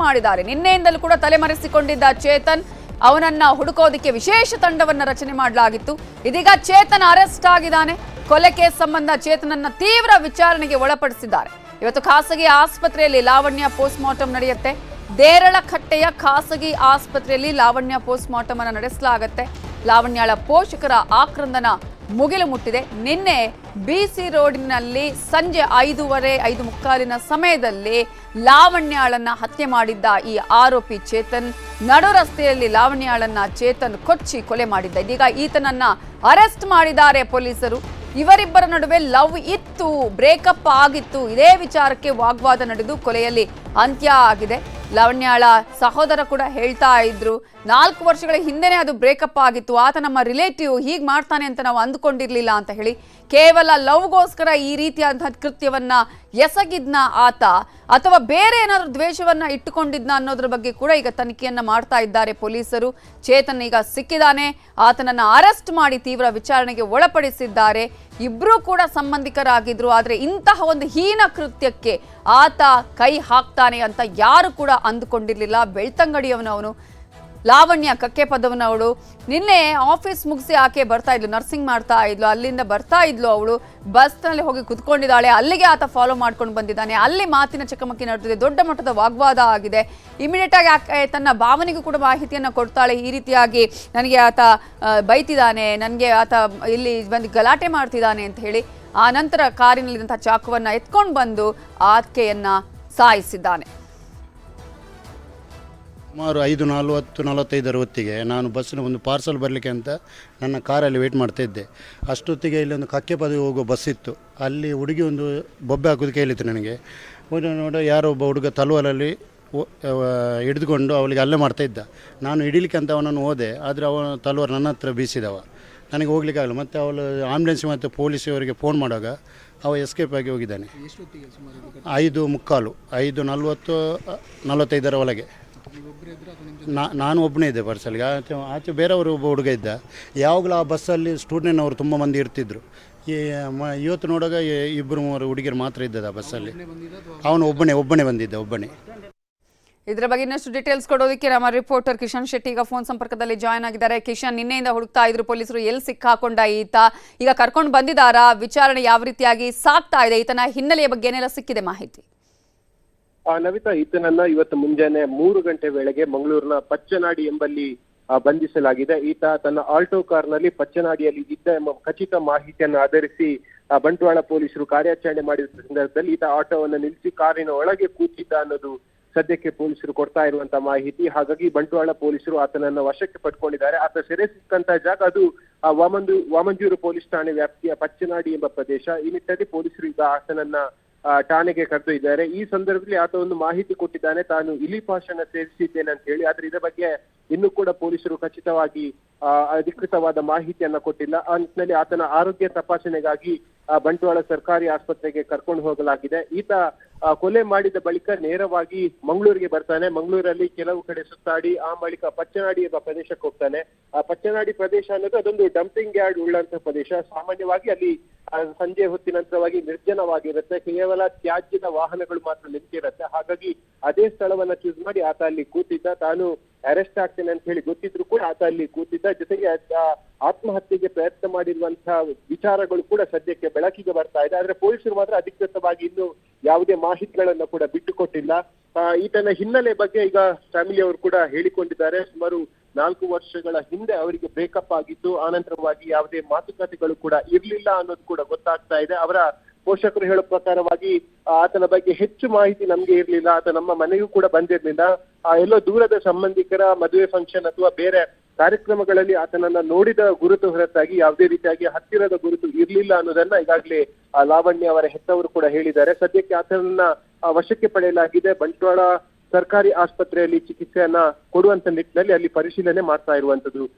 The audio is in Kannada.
ಮಾಡಿದ್ದಾರೆ. ನಿನ್ನೆಯಿಂದಲೂ ಕೂಡ ತಲೆಮರೆಸಿಕೊಂಡಿದ್ದ ಚೇತನ್, ಅವನನ್ನ ಹುಡುಕೋದಕ್ಕೆ ವಿಶೇಷ ತಂಡವನ್ನ ರಚನೆ ಮಾಡಲಾಗಿತ್ತು. ಇದೀಗ ಚೇತನ್ ಅರೆಸ್ಟ್ ಆಗಿದ್ದಾನೆ. ಕೊಲೆ ಕೇಸ್ ಸಂಬಂಧ ಚೇತನನ್ನ ತೀವ್ರ ವಿಚಾರಣೆಗೆ ಒಳಪಡಿಸಿದ್ದಾರೆ. ಇವತ್ತು ಖಾಸಗಿ ಆಸ್ಪತ್ರೆಯಲ್ಲಿ ಲಾವಣ್ಯ ಪೋಸ್ಟ್ ಮಾರ್ಟಮ್ ನಡೆಯುತ್ತೆ. ದೇರಳಕಟ್ಟೆಯ ಖಾಸಗಿ ಆಸ್ಪತ್ರೆಯಲ್ಲಿ ಲಾವಣ್ಯ ಪೋಸ್ಟ್ ಮಾರ್ಟಮ್ ಅನ್ನು ನಡೆಸಲಾಗುತ್ತೆ. ಲಾವಣ್ಯಾಳ ಪೋಷಕರ ಆಕ್ರಂದನ ಮುಗಿಲು ಮುಟ್ಟಿದೆ. ನಿನ್ನೆ ಬಿಸಿ ರೋಡಿನಲ್ಲಿ ಸಂಜೆ 5:45 ಸಮಯದಲ್ಲಿ ಲಾವಣ್ಯಾಳನ್ನ ಹತ್ಯೆ ಮಾಡಿದ್ದ ಈ ಆರೋಪಿ ಚೇತನ್ ನಡು ರಸ್ತೆಯಲ್ಲಿ ಲಾವಣ್ಯಾಳನ್ನ ಚೇತನ್ ಕೊಚ್ಚಿ ಕೊಲೆ ಮಾಡಿದ್ದ. ಇದೀಗ ಈತನನ್ನ ಅರೆಸ್ಟ್ ಮಾಡಿದ್ದಾರೆ ಪೊಲೀಸರು. ಇವರಿಬ್ಬರ ನಡುವೆ ಲವ್ ಇತ್ತು, ಬ್ರೇಕಪ್ ಆಗಿತ್ತು. ಇದೇ ವಿಚಾರಕ್ಕೆ ವಾಗ್ವಾದ ನಡೆದು ಕೊಲೆಯಲ್ಲಿ ಅಂತ್ಯ ಆಗಿದೆ. ಲಾವಣ್ಯಾಳ ಸಹೋದರ ಕೂಡ ಹೇಳ್ತಾ ಇದ್ರು, 4 ವರ್ಷಗಳ ಹಿಂದೆನೇ ಅದು ಬ್ರೇಕಪ್ ಆಗಿತ್ತು, ಆತ ನಮ್ಮ ರಿಲೇಟಿವ್, ಹೀಗೆ ಮಾಡ್ತಾನೆ ಅಂತ ನಾವು ಅಂದುಕೊಂಡಿರ್ಲಿಲ್ಲ ಅಂತ ಹೇಳಿ. ಕೇವಲ ಲವ್ಗೋಸ್ಕರ ಈ ರೀತಿಯಾದಂತಹ ಕೃತ್ಯವನ್ನ ಎಸಗಿದ್ನ ಆತ, ಅಥವಾ ಬೇರೆ ಏನಾದರೂ ದ್ವೇಷವನ್ನ ಇಟ್ಟುಕೊಂಡಿದ್ನ ಅನ್ನೋದ್ರ ಬಗ್ಗೆ ಕೂಡ ಈಗ ತನಿಖೆಯನ್ನ ಮಾಡ್ತಾ ಇದ್ದಾರೆ ಪೊಲೀಸರು. ಚೇತನ್ ಈಗ ಸಿಕ್ಕಿದ್ದಾನೆ. ಆತನನ್ನ ಅರೆಸ್ಟ್ ಮಾಡಿ ತೀವ್ರ ವಿಚಾರಣೆಗೆ ಒಳಪಡಿಸಿದ್ದಾರೆ. ಇಬ್ರು ಕೂಡ ಸಂಬಂಧಿಕರಾಗಿದ್ರು. ಆದ್ರೆ ಇಂತಹ ಒಂದು ಹೀನ ಕೃತ್ಯಕ್ಕೆ ಆತ ಕೈ ಹಾಕ್ತಾನೆ ಅಂತ ಯಾರು ಕೂಡ ಅಂದುಕೊಂಡಿರ್ಲಿಲ್ಲ. ಬೆಳ್ತಂಗಡಿಯವನವನು, ಲಾವಣ್ಯ ಕಕ್ಕೆ ಪದವನವಳು. ನಿನ್ನೆ ಆಫೀಸ್ ಮುಗಿಸಿ ಆಕೆ ಬರ್ತಾ ಇದ್ಲು, ನರ್ಸಿಂಗ್ ಮಾಡ್ತಾ ಇದ್ಲು. ಅಲ್ಲಿಂದ ಬರ್ತಾ ಇದ್ಲು ಅವಳು, ಬಸ್ನಲ್ಲಿ ಹೋಗಿ ಕುತ್ಕೊಂಡಿದ್ದಾಳೆ. ಅಲ್ಲಿಗೆ ಆತ ಫಾಲೋ ಮಾಡ್ಕೊಂಡು ಬಂದಿದ್ದಾನೆ. ಅಲ್ಲಿ ಮಾತಿನ ಚಕಮಕಿ ನಡೆದಿದೆ, ದೊಡ್ಡ ಮಟ್ಟದ ವಾಗ್ವಾದ ಆಗಿದೆ. ಇಮಿಡಿಯೇಟ್ ಆಗಿ ಆಕೆ ತನ್ನ ಭಾವನೆಗೂ ಕೂಡ ಮಾಹಿತಿಯನ್ನು ಕೊಡ್ತಾಳೆ. ಈ ರೀತಿಯಾಗಿ ನನಗೆ ಆತ ಬೈತಿದ್ದಾನೆ, ನನಗೆ ಆತ ಇಲ್ಲಿ ಬಂದು ಗಲಾಟೆ ಮಾಡ್ತಿದ್ದಾನೆ ಅಂತ ಹೇಳಿ. ಆ ನಂತರ ಕಾರಿನಲ್ಲಿದ್ದಂಥ ಚಾಕುವನ್ನು ಎತ್ಕೊಂಡು ಬಂದು ಆಕೆಯನ್ನ ಸಾಯಿಸಿದ್ದಾನೆ. ಸುಮಾರು 5:40-45 ಹೊತ್ತಿಗೆ ನಾನು ಬಸ್ಸಿನ ಒಂದು ಪಾರ್ಸಲ್ ಬರಲಿಕ್ಕೆ ಅಂತ ನನ್ನ ಕಾರಲ್ಲಿ ವೆಯ್ಟ್ ಮಾಡ್ತಾಯಿದ್ದೆ. ಅಷ್ಟೊತ್ತಿಗೆ ಇಲ್ಲಿ ಒಂದು ಕಕ್ಕೆ ಪದವಿ ಹೋಗೋ ಬಸ್ ಇತ್ತು. ಅಲ್ಲಿ ಹುಡುಗಿ ಒಂದು ಬೊಬ್ಬೆ ಹಾಕೋದಕ್ಕೆ ಹೇಳಿತ್ತು ನನಗೆ. ನೋಡ ಯಾರೋ ಒಬ್ಬ ಹುಡುಗ ತಲುವಲಲ್ಲಿ ಹಿಡಿದುಕೊಂಡು ಅವಳಿಗೆ ಅಲ್ಲೇ ಮಾಡ್ತಾಯಿದ್ದ. ನಾನು ಹಿಡಿಲಿಕ್ಕೆ ಅಂತ ಅವನನ್ನು ಹೋದೆ, ಆದರೆ ಅವನ ತಲುವಾರು ನನ್ನ ಹತ್ರ ಬೀಸಿದವ. ನನಗೆ ಹೋಗ್ಲಿಕ್ಕೆ ಆಗಲ್ಲ. ಮತ್ತು ಅವಳು ಆಂಬುಲೆನ್ಸ್ ಮತ್ತು ಪೊಲೀಸವರಿಗೆ ಫೋನ್ ಮಾಡುವಾಗ ಅವ ಎಸ್ಕೇಪ್ ಆಗಿ ಹೋಗಿದ್ದಾನೆ. 5:45, 5:40-45 ಒಳಗೆ. ನಾನು ಒಬ್ಬನೇ ಇದ್ದೆ ಪಾರ್ಸಲ್ಗೆ. ಆಚೆ ಬೇರೆಯವರು ಒಬ್ಬ ಹುಡುಗ ಇದ್ದ. ಯಾವಾಗಲೂ ಆ ಬಸ್ಸಲ್ಲಿ ಸ್ಟೂಡೆಂಟ್ನವರು ತುಂಬ ಮಂದಿ ಇರ್ತಿದ್ರು. ಇವತ್ತು ನೋಡುವಾಗ 2-3 ಹುಡುಗಿಯರು ಮಾತ್ರ ಇದ್ದದ ಆ ಬಸ್ಸಲ್ಲಿ. ಅವನು ಒಬ್ಬನೇ ಬಂದಿದ್ದ. ಇದರ ಬಗ್ಗೆ ಇನ್ನಷ್ಟು ಡೀಟೇಲ್ಸ್ ಕೊಡೋದಕ್ಕೆ ನಮ್ಮ ರಿಪೋರ್ಟರ್ ಕಿಶನ್ ಶೆಟ್ಟಿ ಈಗ ಫೋನ್ ಸಂಪರ್ಕದಲ್ಲಿ ಜಾಯ್ನ್ ಆಗಿದ್ದಾರೆ. ಕಿಶನ್, ನಿನ್ನೆಯಿಂದ ಹುಡುಕ್ತಾ ಇದ್ರು ಪೊಲೀಸರು, ಎಲ್ಲಿ ಸಿಕ್ಕಾಕೊಂಡ ಈತ, ಈಗ ಕರ್ಕೊಂಡು ಬಂದಿದ್ದಾರಾ, ವಿಚಾರಣೆ ಯಾವ ರೀತಿಯಾಗಿ ಸಾಗ್ತಾ ಇದೆ, ಈತನ ಹಿನ್ನೆಲೆಯ ಬಗ್ಗೆ ಏನೆಲ್ಲ ಸಿಕ್ಕಿದೆ ಮಾಹಿತಿ? ನವಿತಾ, ಈತನನ್ನ ಇವತ್ತು ಮುಂಜಾನೆ 3 ಗಂಟೆ ವೇಳೆಗೆ ಮಂಗಳೂರಿನ ಪಚ್ಚನಾಡಿ ಎಂಬಲ್ಲಿ ಬಂಧಿಸಲಾಗಿದೆ. ಈತ ತನ್ನ ಆಲ್ಟೋ ಕಾರ್ನಲ್ಲಿ ಪಚ್ಚನಾಡಿಯಲ್ಲಿ ಇದ್ದ ಎಂಬ ಖಚಿತ ಮಾಹಿತಿಯನ್ನು ಆಧರಿಸಿ ಬಂಟ್ವಾಳ ಪೊಲೀಸರು ಕಾರ್ಯಾಚರಣೆ ಮಾಡಿದ ಸಂದರ್ಭದಲ್ಲಿ ಈತ ಆಟೋವನ್ನು ನಿಲ್ಲಿಸಿ ಕಾರಿನ ಒಳಗೆ ಕೂತಿದ್ದ ಅನ್ನೋದು ಸದ್ಯಕ್ಕೆ ಪೊಲೀಸರು ಕೊಡ್ತಾ ಇರುವಂತಹ ಮಾಹಿತಿ. ಹಾಗಾಗಿ ಬಂಟ್ವಾಳ ಪೊಲೀಸರು ಆತನನ್ನ ವಶಕ್ಕೆ ಪಡ್ಕೊಂಡಿದ್ದಾರೆ. ಆತ ಸೆರೆ ಸಿಕ್ಕಂತ ಜಾಗ ಅದು ವಾಮಂಜೂರು ಪೊಲೀಸ್ ಠಾಣೆ ವ್ಯಾಪ್ತಿಯ ಪಚ್ಚನಾಡಿ ಎಂಬ ಪ್ರದೇಶ. ಈ ನಿಟ್ಟಿನಲ್ಲಿ ಪೊಲೀಸರು ಈಗ ಆತನನ್ನ ಠಾಣೆಗೆ ಕರೆದೊಯ್ದಿದ್ದಾರೆ. ಈ ಸಂದರ್ಭದಲ್ಲಿ ಆತ ಒಂದು ಮಾಹಿತಿ ಕೊಟ್ಟಿದ್ದಾನೆ, ತಾನು ಇಲಿಪಾಷನ ಸೇವಿಸಿದ್ದೇನೆ ಅಂತ ಹೇಳಿ. ಆದ್ರೆ ಇದರ ಬಗ್ಗೆ ಇನ್ನೂ ಕೂಡ ಪೊಲೀಸರು ಖಚಿತವಾಗಿ ಅಧಿಕೃತವಾದ ಮಾಹಿತಿಯನ್ನ ಕೊಟ್ಟಿಲ್ಲ. ಆ ನಿಟ್ಟಿನಲ್ಲಿ ಆತನ ಆರೋಗ್ಯ ತಪಾಸಣೆಗಾಗಿ ಬಂಟ್ವಾಳ ಸರ್ಕಾರಿ ಆಸ್ಪತ್ರೆಗೆ ಕರ್ಕೊಂಡು ಹೋಗಲಾಗಿದೆ. ಈತ ಕೊಲೆ ಮಾಡಿದ ಬಳಿಕ ನೇರವಾಗಿ ಮಂಗಳೂರಿಗೆ ಬರ್ತಾನೆ. ಮಂಗಳೂರಲ್ಲಿ ಕೆಲವು ಕಡೆ ಸುತ್ತಾಡಿ ಆ ಬಳಿಕ ಪಚ್ಚನಾಡಿ ಎಂಬ ಪ್ರದೇಶಕ್ಕೆ ಹೋಗ್ತಾನೆ. ಆ ಪಚ್ಚನಾಡಿ ಪ್ರದೇಶ ಅನ್ನೋದು ಅದೊಂದು ಡಂಪಿಂಗ್ ಯಾರ್ಡ್ ಉಳ್ಳಂತ ಪ್ರದೇಶ. ಸಾಮಾನ್ಯವಾಗಿ ಅಲ್ಲಿ ಸಂಜೆ ಹೊತ್ತಿನ ನಂತರವಾಗಿ ನಿರ್ಜನವಾಗಿರುತ್ತೆ, ಕೇವಲ ತ್ಯಾಜ್ಯದ ವಾಹನಗಳು ಮಾತ್ರ ನಿಂತಿರುತ್ತೆ. ಹಾಗಾಗಿ ಅದೇ ಸ್ಥಳವನ್ನ ಚೂಸ್ ಮಾಡಿ ಆತ ಅಲ್ಲಿ ಕೂತಿದ್ದ. ತಾನು ಅರೆಸ್ಟ್ ಆಗ್ತೇನೆ ಅಂತ ಹೇಳಿ ಗೊತ್ತಿದ್ರು ಕೂಡ ಆತ ಅಲ್ಲಿ ಕೂತಿದ್ದ. ಜೊತೆಗೆ ಆತ್ಮಹತ್ಯೆಗೆ ಪ್ರಯತ್ನ ಮಾಡಿರುವಂತಹ ವಿಚಾರಗಳು ಕೂಡ ಸದ್ಯಕ್ಕೆ ಬೆಳಕಿಗೆ ಬರ್ತಾ ಇದೆ. ಆದ್ರೆ ಪೊಲೀಸರು ಮಾತ್ರ ಅಧಿಕೃತವಾಗಿ ಇನ್ನು ಯಾವುದೇ ಮಾಹಿತಿಗಳನ್ನ ಕೂಡ ಬಿಟ್ಟುಕೊಟ್ಟಿಲ್ಲ. ಈತನ ಹಿನ್ನೆಲೆ ಬಗ್ಗೆ ಈಗ ಫ್ಯಾಮಿಲಿ ಅವರು ಕೂಡ ಹೇಳಿಕೊಂಡಿದ್ದಾರೆ. ಸುಮಾರು 4 ವರ್ಷಗಳ ಹಿಂದೆ ಅವರಿಗೆ ಬ್ರೇಕಪ್ ಆಗಿದ್ದು, ಆನಂತರವಾಗಿ ಯಾವುದೇ ಮಾತುಕತೆಗಳು ಕೂಡ ಇರ್ಲಿಲ್ಲ ಅನ್ನೋದು ಕೂಡ ಗೊತ್ತಾಗ್ತಾ ಇದೆ. ಅವರ ಪೋಷಕರು ಹೇಳೋ ಪ್ರಕಾರವಾಗಿ ಆತನ ಬಗ್ಗೆ ಹೆಚ್ಚು ಮಾಹಿತಿ ನಮ್ಗೆ ಇರ್ಲಿಲ್ಲ, ಆತ ನಮ್ಮ ಮನೆಗೂ ಕೂಡ ಬಂದಿರ್ಲಿಲ್ಲ. ಎಲ್ಲೋ ದೂರದ ಸಂಬಂಧಿಕರ ಮದುವೆ ಫಂಕ್ಷನ್ ಅಥವಾ ಬೇರೆ ಕಾರ್ಯಕ್ರಮಗಳಲ್ಲಿ ಆತನನ್ನ ನೋಡಿದ ಗುರುತು ಹೊರತಾಗಿ ಯಾವುದೇ ರೀತಿಯಾಗಿ ಹತ್ತಿರದ ಗುರುತು ಇರ್ಲಿಲ್ಲ ಅನ್ನೋದನ್ನ ಈಗಾಗಲೇ ಲಾವಣ್ಯ ಅವರ ಹೆತ್ತವರು ಕೂಡ ಹೇಳಿದ್ದಾರೆ. ಸದ್ಯಕ್ಕೆ ಆತನನ್ನ ವಶಕ್ಕೆ ಪಡೆಯಲಾಗಿದೆ. ಬಂಟ್ವಾಳ ಸರ್ಕಾರಿ ಆಸ್ಪತ್ರೆಯಲ್ಲಿ ಚಿಕಿತ್ಸೆಯನ್ನ ಕೊಡುವಂತ ನಿಟ್ಟಿನಲ್ಲಿ ಅಲ್ಲಿ ಪರಿಶೀಲನೆ ಮಾಡ್ತಾ ಇರುವಂತದ್ದು.